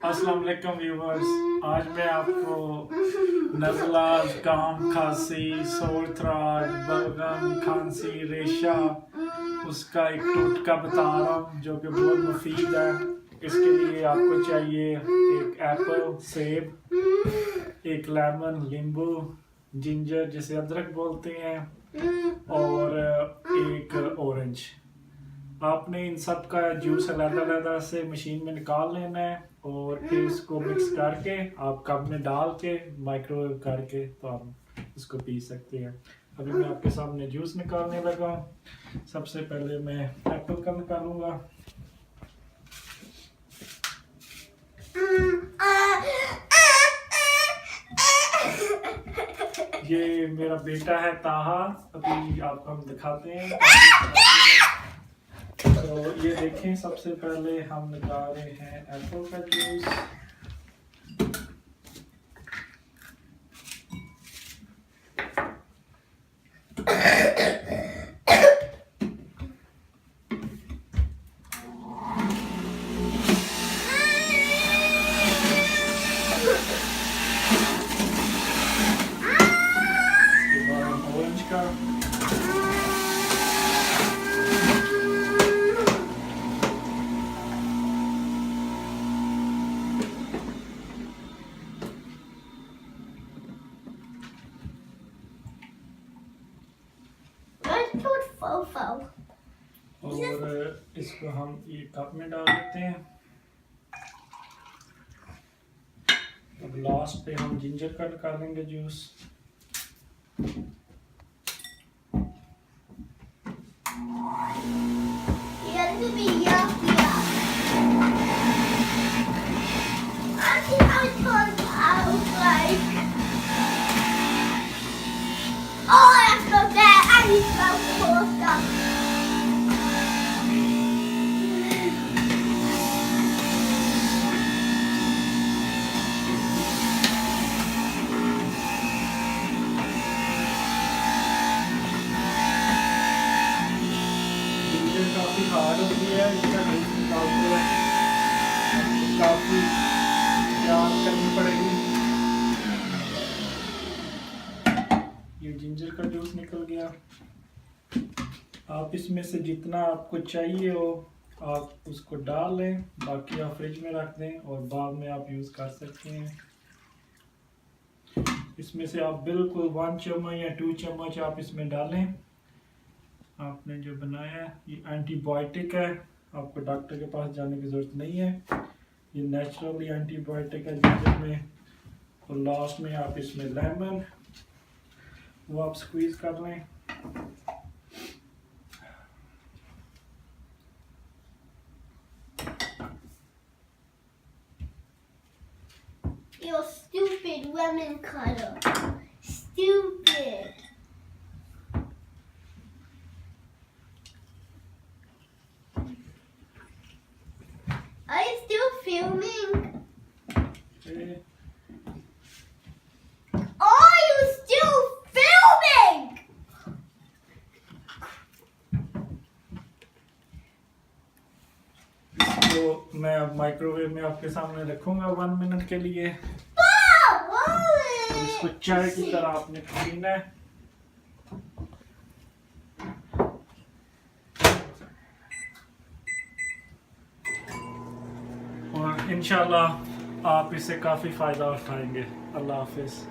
अस्सलाम वालेकुम व्यूवर्स। आज मैं आपको नज़ला, जुकाम, खांसी, सोर थ्रोट, बलगम, खांसी, रेशा उसका एक टोटका बता रहा हूँ जो कि बहुत मुफीद है। इसके लिए आपको चाहिए एक एप्पल, सेब, एक लेमन, नींबू, जिंजर जिसे अदरक बोलते हैं, और एक ऑरेंज। आपने इन सब का जूस अलग-अलग से मशीन में निकाल लेना है और फिर इसको मिक्स करके आप कप में डाल के माइक्रोवेव करके तो आप इसको पी सकते हैं। अभी मैं आपके सामने जूस निकालने लगा हूँ। सबसे पहले मैं एप्पल का निकालूंगा। ये मेरा बेटा है ताहा, अभी आपको हम दिखाते हैं। तो ये देखें, सबसे पहले हम निकाल रहे हैं एप्पल का जूस। इसके बाद हम ऑरेंज का, और इसको हम ये कप में डाल देते हैं। अब लास्ट पे हम जिंजर का निकालेंगे जूस। काफी हार्ड होती है, इसका जूस निकालते हैं काफी प्यार करनी पड़ेगी। ये जिंजर का जूस निकल गया। आप इसमें से जितना आपको चाहिए हो आप उसको डाल लें, बाकी आप फ्रिज में रख दें और बाद में आप यूज़ कर सकते हैं। इसमें से आप बिल्कुल 1 चम्मच या 2 चम्मच आप इसमें डालें। आपने जो बनाया है ये एंटीबायोटिक है, आपको डॉक्टर के पास जाने की ज़रूरत नहीं है, ये नेचुरली एंटीबायोटिक है जिंजर में। और लास्ट में आप इसमें लेमन वो आप स्क्वीज़ कर लें। You're stupid lemon cutter. Stupid. Are you still filming? Okay. Are you still filming? तो मैं अब माइक्रोवेव में आपके सामने रखूंगा 1 मिनट के लिए। और इसको चाय की तरह आपने पीना है। और इंशाल्लाह आप इससे काफ़ी फ़ायदा उठाएंगे। अल्लाह हाफिज़।